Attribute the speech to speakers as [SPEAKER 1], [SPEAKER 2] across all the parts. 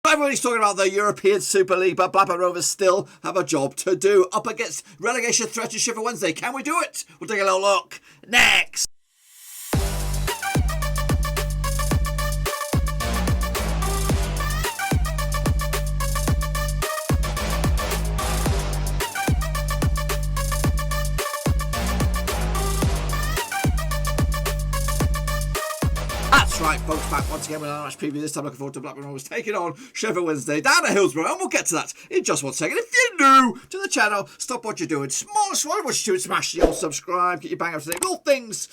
[SPEAKER 1] Everybody's talking about the European Super League, but Blackburn Rovers still have a job to do up against relegation threat to Sheffield Wednesday. Can we do it? We'll take a little look next. That's right, folks, back once again with another match preview. This time looking forward to Blackburn Rovers taking on Sheffield Wednesday down at Hillsborough, and we'll get to that in just 1 second. If you're new to the channel, stop what you're doing, what you're doing, smash the old subscribe, get your bang up to date with all things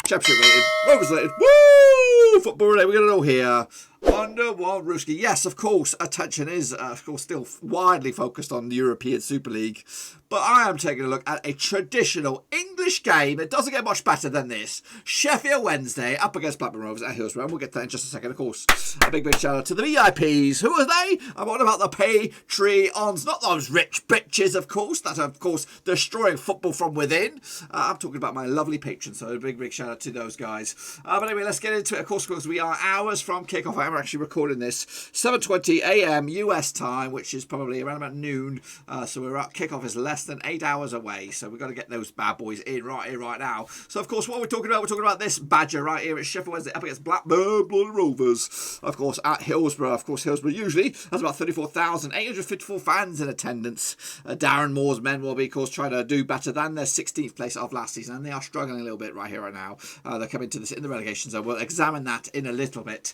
[SPEAKER 1] Championship related, Rovers related, woo, football related. We're going to know here. Under Rooski. Yes, of course, attention is, of course, still widely focused on the European Super League. But I am taking a look at a traditional English game. It doesn't get much better than this. Sheffield Wednesday up against Blackburn Rovers at Hillsborough. And we'll get to that in just a second, of course. A big shout out to the VIPs. Who are they? I'm on about the Patreons. Not those rich bitches, of course. That are, of course, destroying football from within. I'm talking about my lovely patrons. So a big shout out to those guys. But anyway, let's get into it, of course, because we are hours from kickoff. I'm actually recording this 7:20 a.m. US time, which is probably around about noon. So we're at kickoff is less than 8 hours away. So we've got to get those bad boys in right here, right now. So of course, what we're talking about, we're talking about this badger right here at Sheffield Wednesday up against Blackburn Rovers. Of course, at Hillsborough. Of course, Hillsborough usually has about 34,854 fans in attendance. Darren Moore's men will be, of course, trying to do better than their 16th place of last season, and they are struggling a little bit right here, right now. They're coming to this in the relegation zone. We'll examine that in a little bit.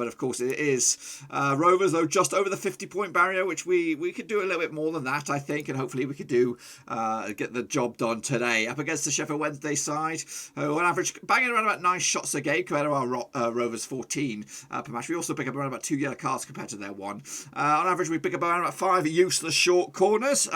[SPEAKER 1] But of course, it is Rovers, though, just over the 50-point barrier, which we could do a little bit more than that, I think, and hopefully we could do get the job done today. Up against the Sheffield Wednesday side, on average, banging around about 9 shots a game compared to our Rovers 14 per match. We also pick up around about 2 yellow cards compared to their 1. On average, we pick up around about 5 useless short corners,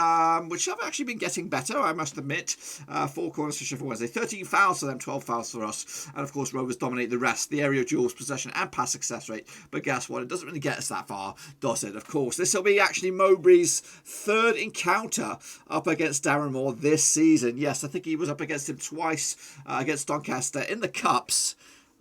[SPEAKER 1] which have actually been getting better, I must admit. 4 corners for Sheffield Wednesday, 13 fouls for them, 12 fouls for us, and of course Rovers dominate the rest, the aerial duels, possession and pass success rate. But guess what? It doesn't really get us that far, does it? Of course, this will be actually Mowbray's 3rd encounter up against Darren Moore this season. Yes, I think he was up against him twice against Doncaster in the Cups.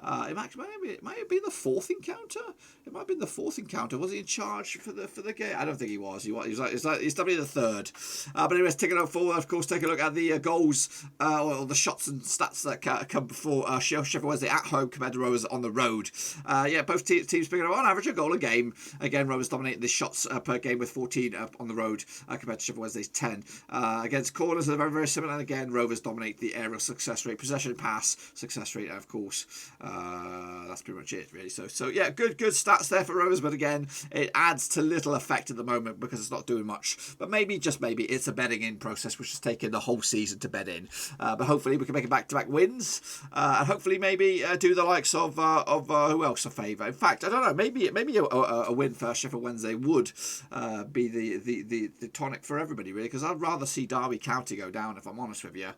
[SPEAKER 1] It might have been the 4th encounter. It might have been the 4th encounter. Was he in charge for the game? I don't think he was. He's definitely the 3rd. But anyways, taking a look forward, of course, take a look at the goals or the shots and stats that come before Sheffield Wednesday at home compared to Rovers on the road. Both teams picking up on average a goal a game. Again, Rovers dominating the shots per game with 14 on the road compared to Sheffield Wednesday's 10. Against corners, they're very, very similar. And again, Rovers dominate the aerial success rate, possession, pass success rate, and of course. That's pretty much it, really. So yeah, good stats there for Rovers, but again, it adds to little effect at the moment because it's not doing much. But maybe, just maybe, it's a bedding in process which has taken the whole season to bed in. But hopefully we can make it back-to-back wins, and hopefully maybe do the likes of who else a favour. In fact, I don't know. Maybe a win for Sheffield Wednesday would be the tonic for everybody, really, because I'd rather see Derby County go down, if I'm honest with you.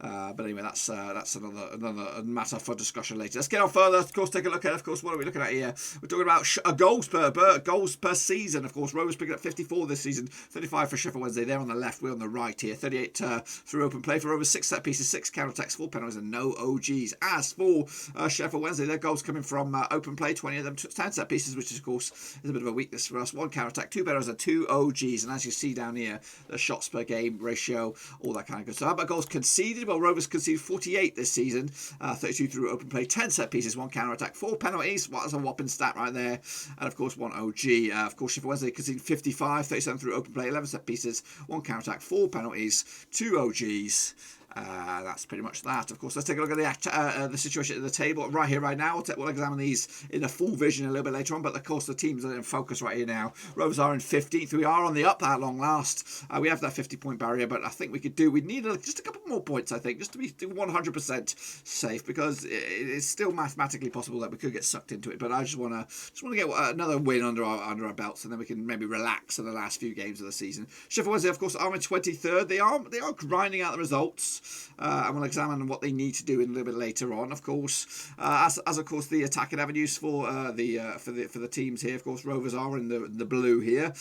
[SPEAKER 1] But anyway, that's another matter for discussion later. Let's get on further. Of course, take a look at, of course, what are we looking at here? We're talking about goals per season. Of course, Rovers picking up 54 this season, 35 for Sheffield Wednesday. They're on the left, we're on the right here. 38 through open play for Rovers, 6 set pieces, 6 counter-attacks, 4 penalties, and no OGs. As for Sheffield Wednesday, their goals coming from open play, 20 of them, 10 set pieces, which of course is a bit of a weakness for us. 1 counter-attack, 2 penalties, and 2 OGs. And as you see down here, the shots per game ratio, all that kind of good stuff. How about goals conceded? Well, Rovers conceded 48 this season, 32 through open play, 10 set pieces, 1 counter-attack, 4 penalties. Well, that's a whopping stat right there. And of course, 1 OG. Of course, Sheffield Wednesday conceded 55, 37 through open play, 11 set pieces, 1 counter-attack, 4 penalties, 2 OGs. That's pretty much that. Of course, let's take a look at the situation at the table right here, right now. We'll examine these in a full vision a little bit later on, but of course the teams are in focus right here now. Rovers are in 15th. We are on the up at long last. We have that 50-point barrier, but I think we need just a couple more points, I think, just to be 100% safe, because it's still mathematically possible that we could get sucked into it. But I just want to get another win under our belts, and then we can maybe relax in the last few games of the season. Sheffield Wednesday, of course, are in 23rd. They are grinding out the results. course, and we'll examine what they need to do in a little bit later on, of course. As of course the attacking avenues for the teams here. Of course, Rovers are in the blue here.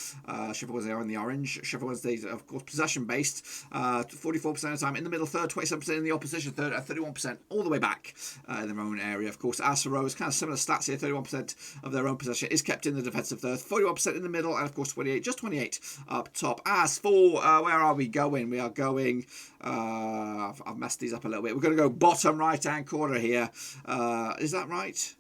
[SPEAKER 1] Sheffield Wednesday are in the orange. Sheffield Wednesday, of course, possession based. 44% of the time in the middle third, 27% in the opposition third, and 31% all the way back in their own area. Of course, as for Rovers, kind of similar stats here. 31% of their own possession is kept in the defensive third, 41% in the middle, and of course 28 up top. As for where are we going? We are going. I've messed these up a little bit. We're going to go bottom right hand corner here. Is that right?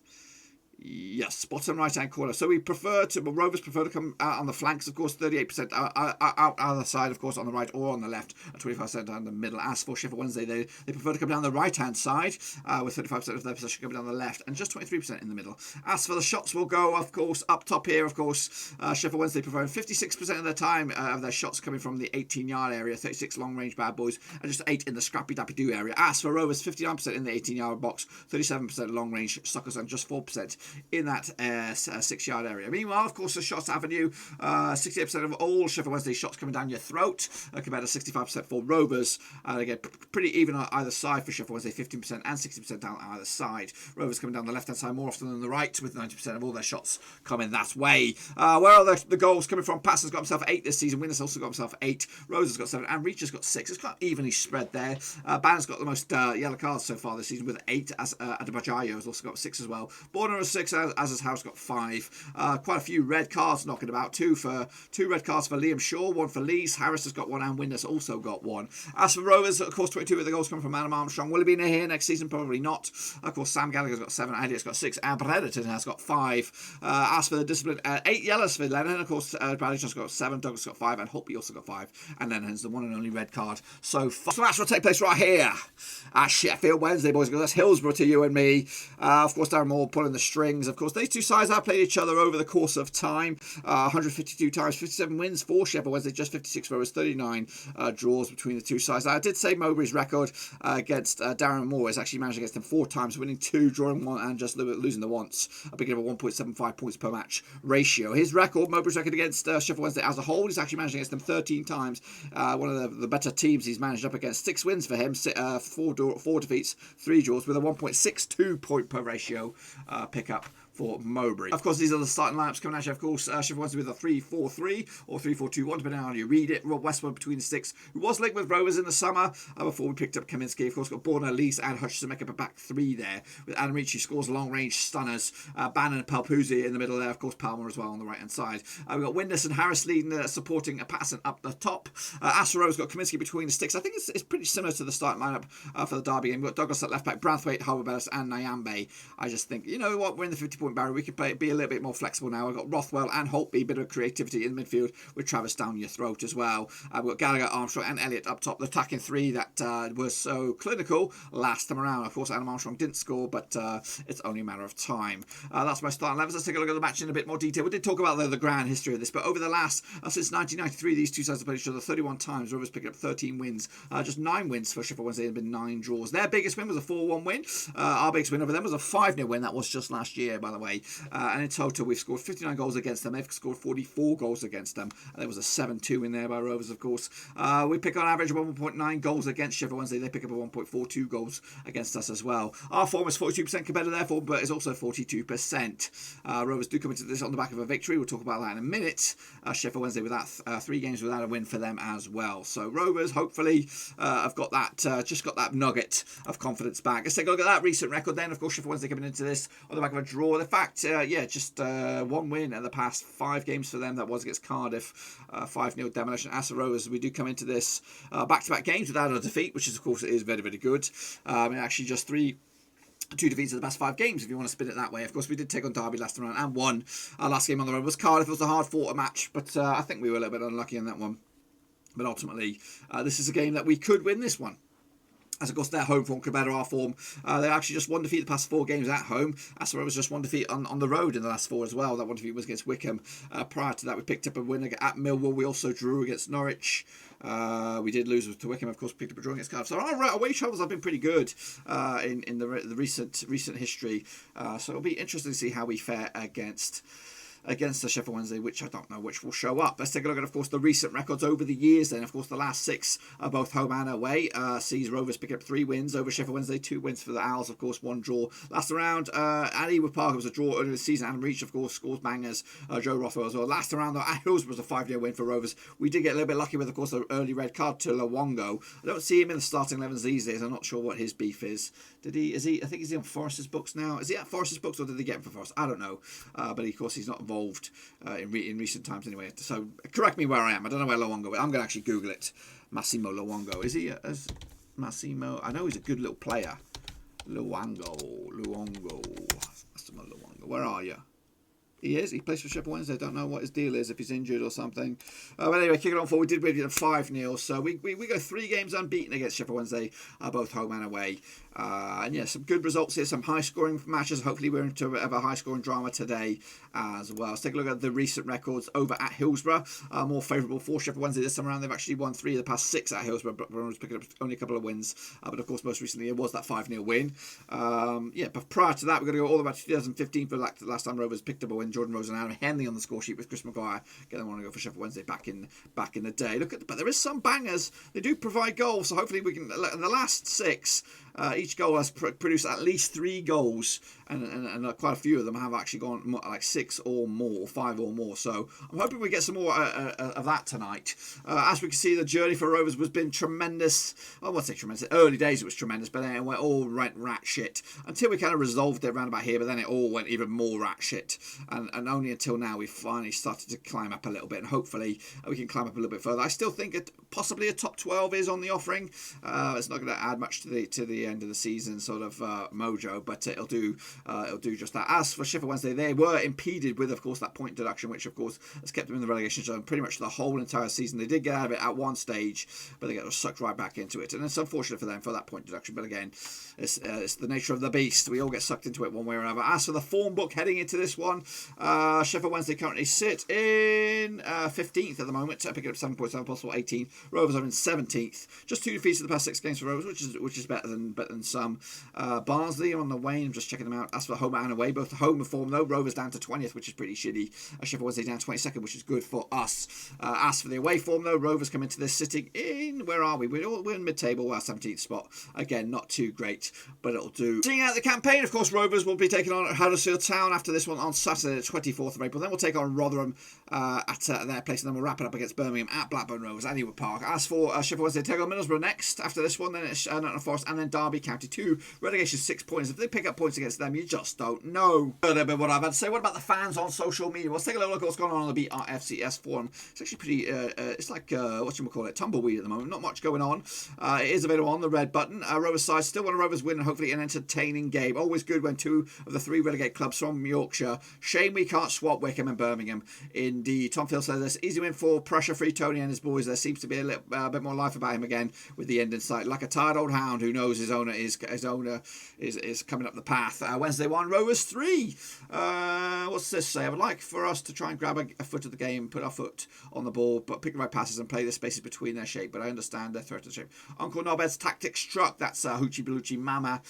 [SPEAKER 1] Yes, bottom right hand corner. So Rovers prefer to come out on the flanks, of course, 38% out the side, of course, on the right or on the left, and 25% down the middle. As for Sheffield Wednesday, they prefer to come down the right hand side, with 35% of their possession coming down the left, and just 23% in the middle. As for the shots, we'll go, of course, up top here, of course. Sheffield Wednesday prefer 56% of their time of their shots coming from the 18-yard area, 36 long range bad boys, and just 8 in the scrappy dappy do area. As for Rovers, 59% in the 18-yard box, 37% long range suckers, and just 4% in that 6-yard area. Meanwhile, of course, the shots avenue, 68% of all Sheffield Wednesday shots coming down your throat, compared to 65% for Rovers. And again, pretty even on either side for Sheffield Wednesday, 15% and 60% down either side. Rovers coming down the left-hand side more often than the right, with 90% of all their shots coming that way. Where are the goals coming from? Passer's got himself 8 this season. Winner's also got himself 8. Rose has got 7, and Reach has got 6. It's quite evenly spread there. Banner's got the most yellow cards so far this season with 8, as Adebayo has also got 6 as well. Border has 6, as has House got 5. Quite a few red cards knocking about. 2 red cards for Liam Shaw, 1 for Lees. Harris has got 1, and Windus also got 1. As for Rovers, of course, 22 of the goals coming from Adam Armstrong. Will he be here next season? Probably not. Of course, Sam Gallagher's got 7, Elliot's got 6, and Predator has got 5. As for the discipline, 8 yellows for Lennon. Of course, Bradley's just got 7, Douglas got 5, and Holtby also got 5. And Lennon's the one and only red card so far. So the match will take place right here at Sheffield Wednesday, boys. That's Hillsborough to you and me. Of course, Darren Moore pulling the strings. Of course, these two sides have played each other over the course of time. 152 times, 57 wins for Sheffield Wednesday, just 56 for us, 39 draws between the two sides. I did say Mowbray's record against Darren Moore is actually managed against him 4 times, winning 2, drawing 1, and just losing the once. A big of a 1.75 points per match ratio. His record, Mowbray's record against Sheffield Wednesday as a whole, he's actually managed against them 13 times. One of the better teams he's managed up against. 6 wins for him, 4 defeats, 3 draws, with a 1.62 point per ratio pickup for Mowbray. Of course, these are the starting lineups coming at you. Of course, Sheffield Wednesday with a 3-4-3 or 3-4-2-1, depending on how you read it. Rob Westwood between the sticks, who was linked with Rovers in the summer before we picked up Kaminsky. Of course, got Borna, Lees, and Hutchison make up a back 3 there, with Adam Ricci scores long range stunners. Bannon and Palpuzzi in the middle there. Of course, Palmer as well on the right hand side. We've got Windus and Harris leading, supporting Patterson up the top. Astro's got Kaminsky between the sticks. I think it's pretty similar to the starting lineup for the Derby game. We've got Douglas at left back, Branthwaite, Harbour and Nyambe. I just think, you know what, we're in the 50-point barrier. We could be a little bit more flexible now. We've got Rothwell and Holtby, a bit of creativity in the midfield with Travis down your throat as well. We've got Gallagher, Armstrong and Elliott up top, the attacking 3 that was so clinical last time around. Of course, Adam Armstrong didn't score, but it's only a matter of time. That's my starting 11. Let's take a look at the match in a bit more detail. We did talk about the grand history of this, but over the last, since 1993, these two sides have played each other 31 times. Rovers picked up 13 wins. Just 9 wins for Sheffield Wednesday. There have been 9 draws. Their biggest win was a 4-1 win. Our biggest win over them was a 5-0 win. That was just last year, by the way. And in total, we've scored 59 goals against them. They've scored 44 goals against them. And there was a 7-2 in there by Rovers, of course. We pick on average 1.9 goals against Sheffield Wednesday. They pick up a 1.42 goals against us as well. Our form is 42% compared to their form, but it's also 42%. Rovers do come into this on the back of a victory. We'll talk about that in a minute. Sheffield Wednesday with that 3 games without a win for them as well. So Rovers hopefully have got that, just got that nugget of confidence back. Let's take a look at that recent record then. Of course, Sheffield Wednesday coming into this on the back of a draw. The fact, just 1 win in the past 5 games for them. That was against Cardiff, 5-0 demolition. As for Rovers, we do come into this back-to-back games without a defeat, which is, of course, it is very, very good. Actually, just 2 defeats in the past 5 games, if you want to spin it that way. Of course, we did take on Derby last round and won. Our last game on the road was Cardiff. It was a hard-fought match, but I think we were a little bit unlucky in that one. But ultimately, this is a game that we could win this one. As of course their home form could better our form. They actually just 1 defeat the past 4 games at home. As well as just 1 defeat on the road in the last 4 as well. That 1 defeat was against Wickham. Prior to that, we picked up a win at Millwall. We also drew against Norwich. We did lose to Wickham, of course, picked up a draw against Cardiff. So our away travels have been pretty good in the recent history. So it'll be interesting to see how we fare against against the Sheffield Wednesday, which I don't know which will show up. Let's take a look at, of course, the recent records over the years. Then, of course, the last 6 are both home and away. Sees Rovers pick up 3 wins over Sheffield Wednesday, 2 wins for the Owls, of course, 1 draw last round. At Ewood Park, it was a draw earlier this season. Adam Reach, of course, scores bangers. Joe Rothwell as well. Last round, though, at Hillsborough was a 5-0 win for Rovers. We did get a little bit lucky with, of course, the early red card to Luongo. I don't see him in the starting 11s these days. I'm not sure what his beef is. I think he's on Forest's books now. Is he at Forest's books, or did they get him for Forest? I don't know. But of course, he's not involved in recent times anyway. So correct me where I am. I don't know where Luongo is. I'm going to actually Google it. Massimo Luongo. Is he as Massimo? I know he's a good little player. Luongo. Massimo Luongo. Where are you? He is. He plays for Sheffield Wednesday. I don't know what his deal is, if he's injured or something. But anyway, kicking on forward, we did win 5-0. So we go 3 games unbeaten against Sheffield Wednesday, both home and away. And yeah, some good results here, some high-scoring matches. Hopefully we're into a high-scoring drama today as well. Let's take a look at the recent records over at Hillsborough. More favourable for Sheffield Wednesday this time around. They've actually won 3 of the past 6 at Hillsborough. Blackburn Rovers picking up only a couple of wins. But of course, most recently it was that 5-0 win. But prior to that, we're going to go all the way to 2015 for the last time Rovers picked up a win. Jordan Rhodes and Aaron Henley on the score sheet with Chris Maguire. Again, I want to go for Sheffield Wednesday back in the day. But there is some bangers. They do provide goals, so hopefully we can. In the last 6, each goal has produced at least 3 goals, and quite a few of them have actually gone like 6 or more, 5 or more. So I'm hoping we get some more of that tonight. As we can see, the journey for Rovers has been tremendous. I won't say tremendous. Early days it was tremendous, but then it went all rat shit until we kind of resolved it around about here. But then it all went even more rat shit, and only until now we finally started to climb up a little bit, and hopefully we can climb up a little bit further. I still think possibly a top 12 is on the offering. It's not going to add much to the end of the season sort of mojo, but it'll do just that. As for Sheffield Wednesday, they were impeded with, of course, that point deduction, which of course has kept them in the relegation zone pretty much the whole entire season. They did get out of it at one stage, but they got sucked right back into it, and it's unfortunate for them for that point deduction. But again, it's the nature of the beast. We all get sucked into it one way or another. As for the form book heading into this one, Sheffield Wednesday currently sit in 15th at the moment, picking up 7 points, possible 18. Rovers are in 17th. Just 2 defeats in the past 6 games for Rovers, which is better than some. Barnsley on the wane. I'm just checking them out. As for home and away, both home form though. Rovers down to 20th, which is pretty shitty. Sheffield Wednesday down 22nd, which is good for us. As for the away form though, Rovers come into this sitting in, where are we? We're in mid-table, 17th spot. Again, not too great, but it'll do. Seeing out the campaign, of course, Rovers will be taking on Huddersfield Town after this one on Saturday, the 24th of April. Then we'll take on Rotherham at their place, and then we'll wrap it up against Birmingham at Blackburn Rovers at Ewood Park. As for Sheffield Wednesday, take on Middlesbrough next after this one. Then it's Nottingham Forest, and then Derby County 2. Relegation 6 points. If they pick up points against them, you just don't know. A little bit what I've had to say. What about the fans on social media? Let's take a little look at what's going on the BRFCS forum. It's actually pretty. It's like tumbleweed at the moment. Not much going on. It is available on the red button. Rovers side still want a Rovers win and hopefully an entertaining game. Always good when 2 of the 3 relegate clubs from Yorkshire. Shame we can't swap Wickham and Birmingham. Indeed, Tom Field says this easy win for pressure-free Tony and his boys. There seems to be a bit more life about him again with the end in sight. Like a tired old hound who knows his owner is coming up the path. Wednesday 1, Rovers 3. What's this say? I would like for us to try and grab a foot of the game, put our foot on the ball, but pick the right passes and play the spaces between their shape. But I understand their threat to shape. Uncle Nobed's tactic struck. That's Hoochie Belucci Mama.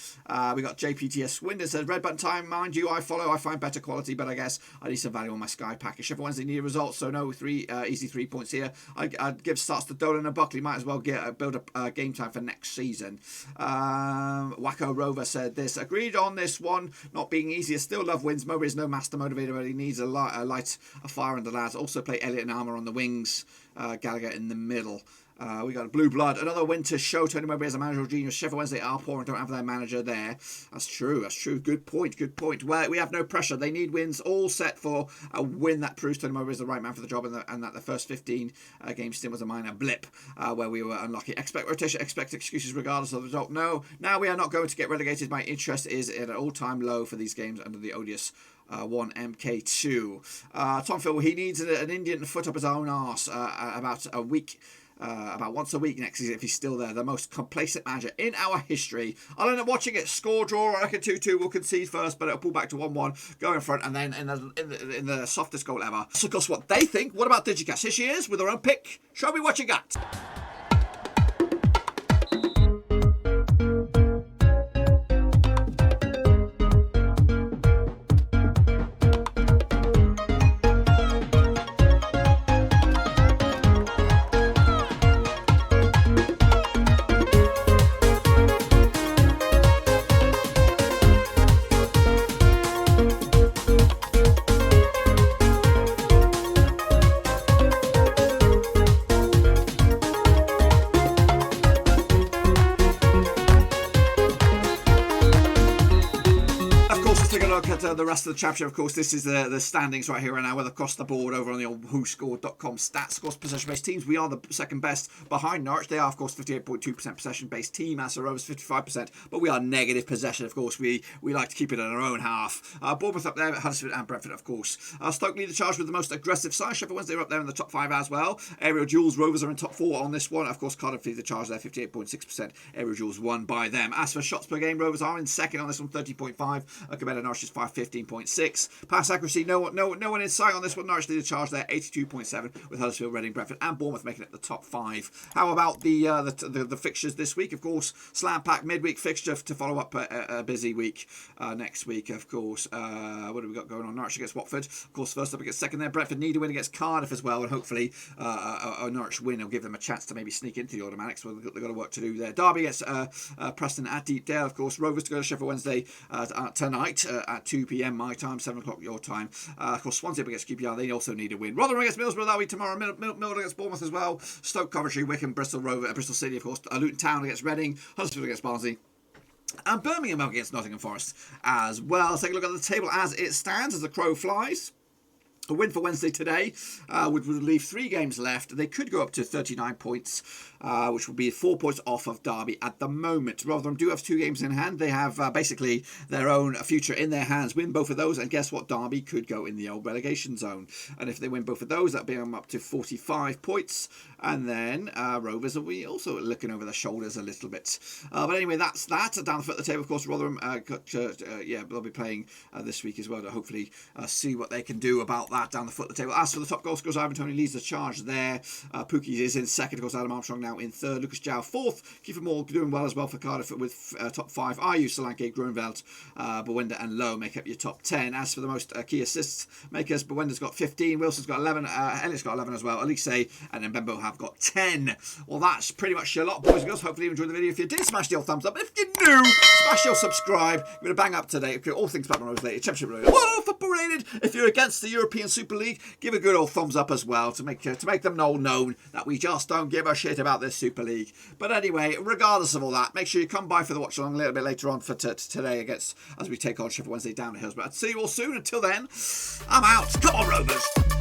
[SPEAKER 1] We got JPTS Swindon says red button time. Mind you, I find better quality, but I guess I need some value on my Sky package. Sheffield Wednesday need results, so no easy 3 points here. I'd give starts to Dolan and Buckley. Might as well build a game time for next season. Wacko Rover said this. Agreed on this one. Not being easy. I still love wins. Mowbray is no master motivator, but he needs a fire under lads. Also play Elliot and Armour on the wings. Gallagher in the middle. We got a Blue Blood. Another win to show Tony Mowbray as a manager of genius. Sheffield Wednesday are poor and don't have their manager there. That's true. Good point. Well, we have no pressure. They need wins, all set for a win that proves Tony Mowbray is the right man for the job, and that the first 15 game stint was a minor blip where we were unlucky. Expect rotation, expect excuses regardless of the result. No, now we are not going to get relegated. My interest is at an all-time low for these games under the odious 1 MK2. Tom Phil, he needs an Indian foot up his own arse about once a week next season if he's still there. The most complacent manager in our history. I'll end up watching it. Score draw. I reckon 2-2. We'll concede first, but it'll pull back to 1-1. Go in front, and then in the softest goal ever. So guess what they think. What about Digicast? Here she is with her own pick. Show me what you got. the rest of the championship, of course, this is the standings right here and now, across the board over on the old WhoScored.com stats. Of course, possession-based teams, we are the second best behind Norwich. They are, of course, 58.2% possession-based team. As the Rovers, 55%, but we are negative possession, of course. We like to keep it in our own half. Bournemouth up there, Huddersfield and Brentford, of course. Stoke lead the charge with the most aggressive side. Sheffield Wednesday are up there in the top 5 as well. Aerial duels, Rovers are in top 4 on this one. Of course, Cardiff lead the charge there, 58.6%. Aerial duels won by them. As for shots per game, Rovers are in second on this one, 30.5. Compared to Norwich is 15.6. Pass accuracy, no one in sight on this one. Norwich lead the charge there, 82.7, with Huddersfield, Reading, Brentford and Bournemouth making it the top 5. How about the fixtures this week? Of course, slam pack midweek fixture to follow up a busy week next week, of course. What have we got going on? Norwich against Watford, of course, first up against second there. Brentford need a win against Cardiff as well, and hopefully a Norwich win will give them a chance to maybe sneak into the automatics. Well, they've got work to do there. Derby against Preston at Deepdale, of course. Rovers to go to Sheffield Wednesday tonight at 2 p.m. my time, 7 o'clock your time. Of course, Swansea against QPR, they also need a win. Rotherham against Middlesbrough, that'll be tomorrow. Millwall against Bournemouth as well. Stoke, Coventry, Wycombe, Bristol City, of course. Luton Town against Reading. Huddersfield against Barnsley. And Birmingham against Nottingham Forest as well. Let's take a look at the table as it stands as the crow flies. A win for Wednesday today would leave 3 games left. They could go up to 39 points, which would be 4 points off of Derby at the moment. Rotherham do have 2 games in hand. They have basically their own future in their hands. Win both of those, and guess what? Derby could go in the old relegation zone. And if they win both of those, that'll bring them up to 45 points. And then Rovers will be also looking over their shoulders a little bit. But anyway, that's that. Down the foot of the table, of course, Rotherham they'll be playing this week as well to hopefully see what they can do about that down the foot of the table. As for the top goal scorers, Ivan Toney leads the charge there. Pookie is in second, of course. Adam Armstrong now in third. Lucas Jow fourth. Kiefer Moore doing well as well for Cardiff with top 5. Ayew, Solanke, Groenveld, Bawenda and Lowe make up your top 10. As for the most key assists makers, Bawenda's got 15. Wilson's got 11. Elliott's got 11 as well. Elise and Mbembo have got 10. Well, that's pretty much a lot, boys and girls. Hopefully you enjoyed the video. If you did, smash the old thumbs up. If you're new, smash your subscribe. We're going to bang up today. All things Blackburn Rovers later. Championship related. Whoa, football related. If you're against the European Super League, give a good old thumbs up as well to make them all known that we just don't give a shit about this Super League. But anyway, regardless of all that, make sure you come by for the watch along a little bit later on for today as we take on Sheffield Wednesday down at Hillsborough. I'll see you all soon. Until then, I'm out. Come on, Rovers.